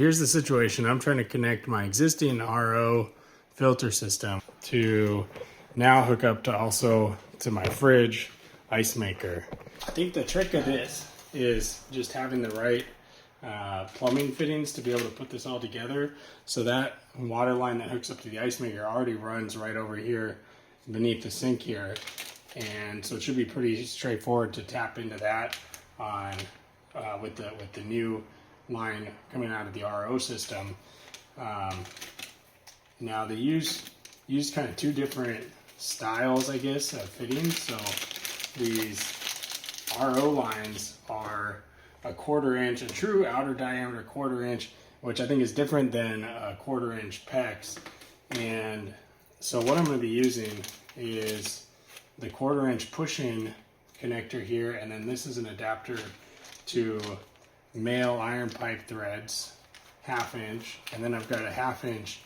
Here's the situation. I'm trying to connect my existing RO filter system to now hook up to also to my fridge ice maker. I think the trick of this is just having the right plumbing fittings to be able to put this all together. So that water line that hooks up to the ice maker already runs right over here beneath the sink here. And so it should be pretty straightforward to tap into that on with the new line coming out of the RO system. Now they use kind of two different styles, I guess, of fittings. So these RO lines are a 1/4 inch, a true outer diameter 1/4 inch, which I think is different than a 1/4 inch PEX. And so what I'm going to be using is the 1/4 inch push-in connector here, and then this is an adapter to male iron pipe threads, 1/2 inch, and then I've got a 1/2 inch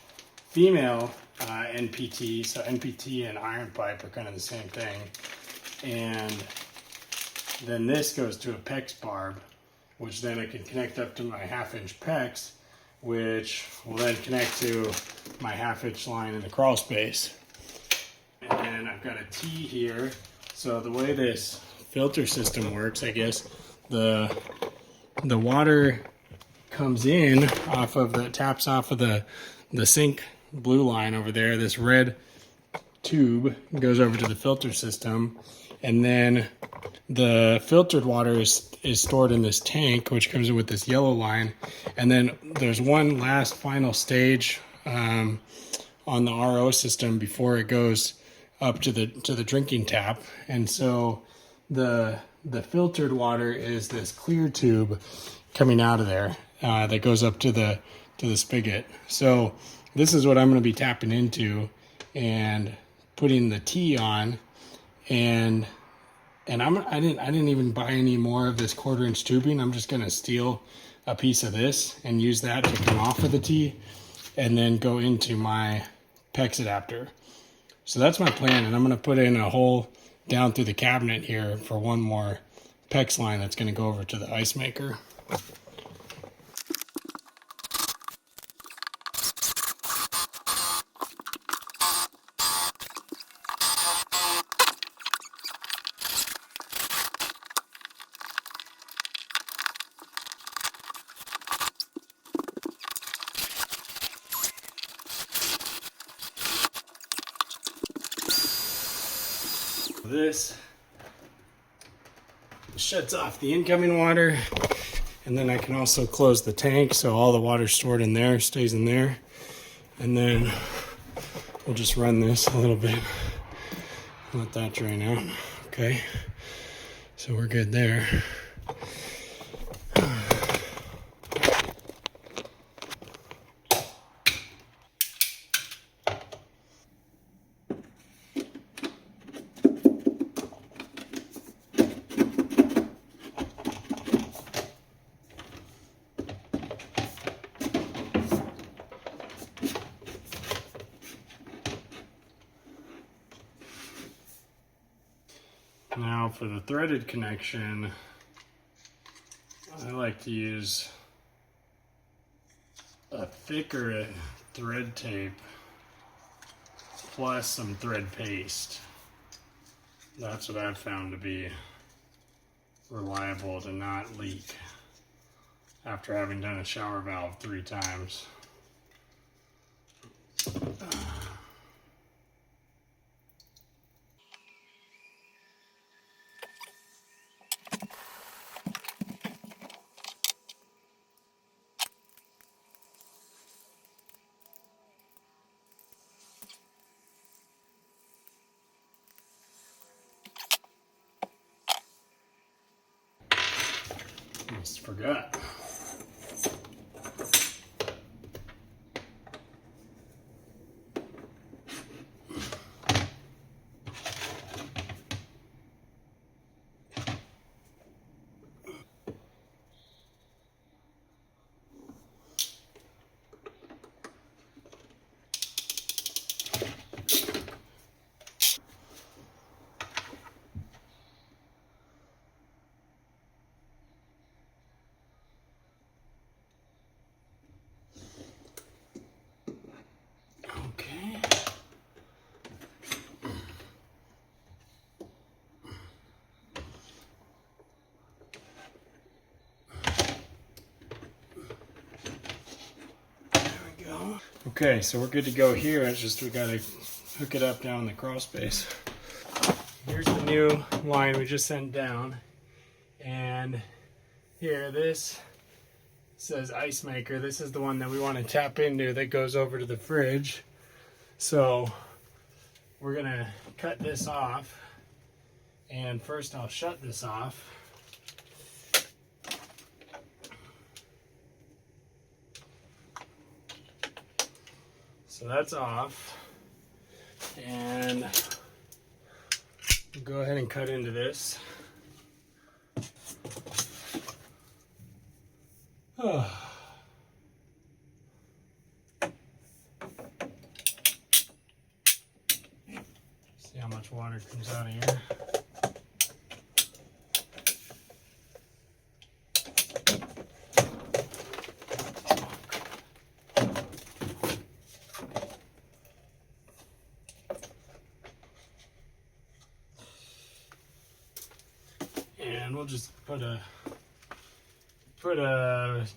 female NPT. So NPT and iron pipe are kind of the same thing. And then this goes to a PEX barb, which then I can connect up to my 1/2 inch PEX, which will then connect to my 1/2 inch line in the crawl space. And then I've got a T here. So the way this filter system works, I guess, the water comes in off of the taps off of the sink blue line over there. This red tube goes over to the filter system, and then the filtered water is stored in this tank, which comes in with this yellow line. And then there's one last final stage on the RO system before it goes up to the drinking tap. And so the filtered water is this clear tube coming out of there that goes up to the spigot. So this is what I'm going to be tapping into and putting the T on. And I didn't even buy any more of this 1/4 inch tubing. I'm just going to steal a piece of this and use that to come off of the T and then go into my PEX adapter. So that's my plan, and I'm going to put in a hole down through the cabinet here for one more PEX line that's going to go over to the ice maker. This shuts off the incoming water, and then I can also close the tank so all the water stored in there stays in there. And then we'll just run this a little bit, let that drain out. Okay, so we're good there. Now for the threaded connection, I like to use a thicker thread tape plus some thread paste. That's what I've found to be reliable to not leak after having done a shower valve 3 times. Almost forgot. Okay, so we're good to go here. It's just we gotta hook it up down in the crawl space. Here's the new line we just sent down. And here, this says ice maker. This is the one that we want to tap into that goes over to the fridge. So we're gonna cut this off. And first I'll shut this off. So that's off. And we'll go ahead and cut into this. See how much water comes out of here. And we'll just put a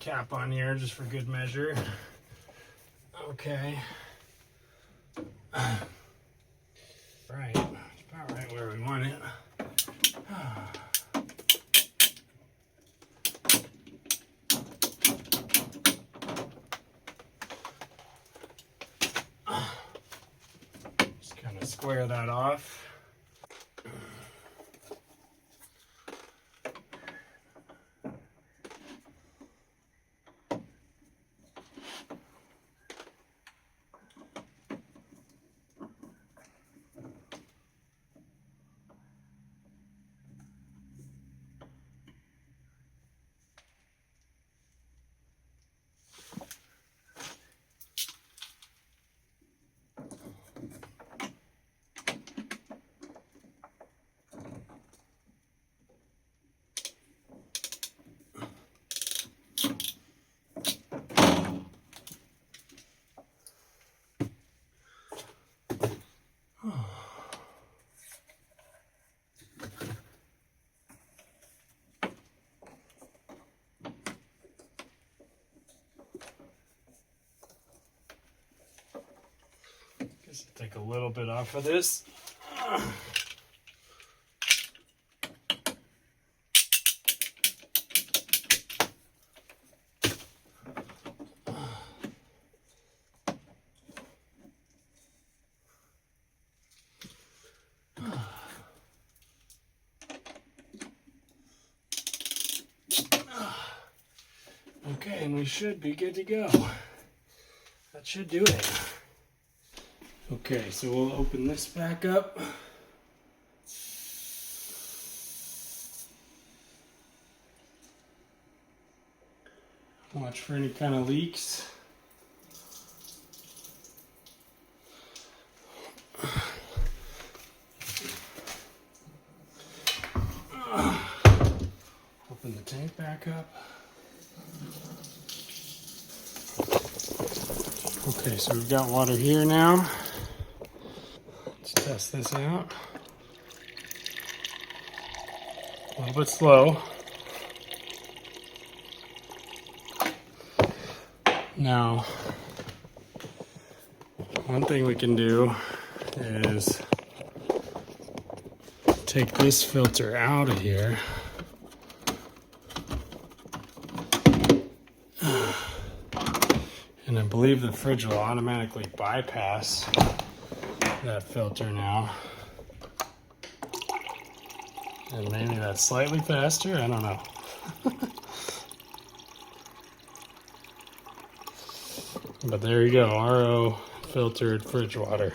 cap on here just for good measure. Okay. Right, it's about right where we want it. Just kind of square that off. Take a little bit off of this. Okay, and we should be good to go. That should do it. Okay, so we'll open this back up. Watch for any kind of leaks. Open the tank back up. Okay, so we've got water here now. Let's test this out. A little bit slow. Now, one thing we can do is take this filter out of here. And I believe the fridge will automatically bypass that filter now. And maybe that's slightly faster, I don't know. But there you go, RO filtered fridge water.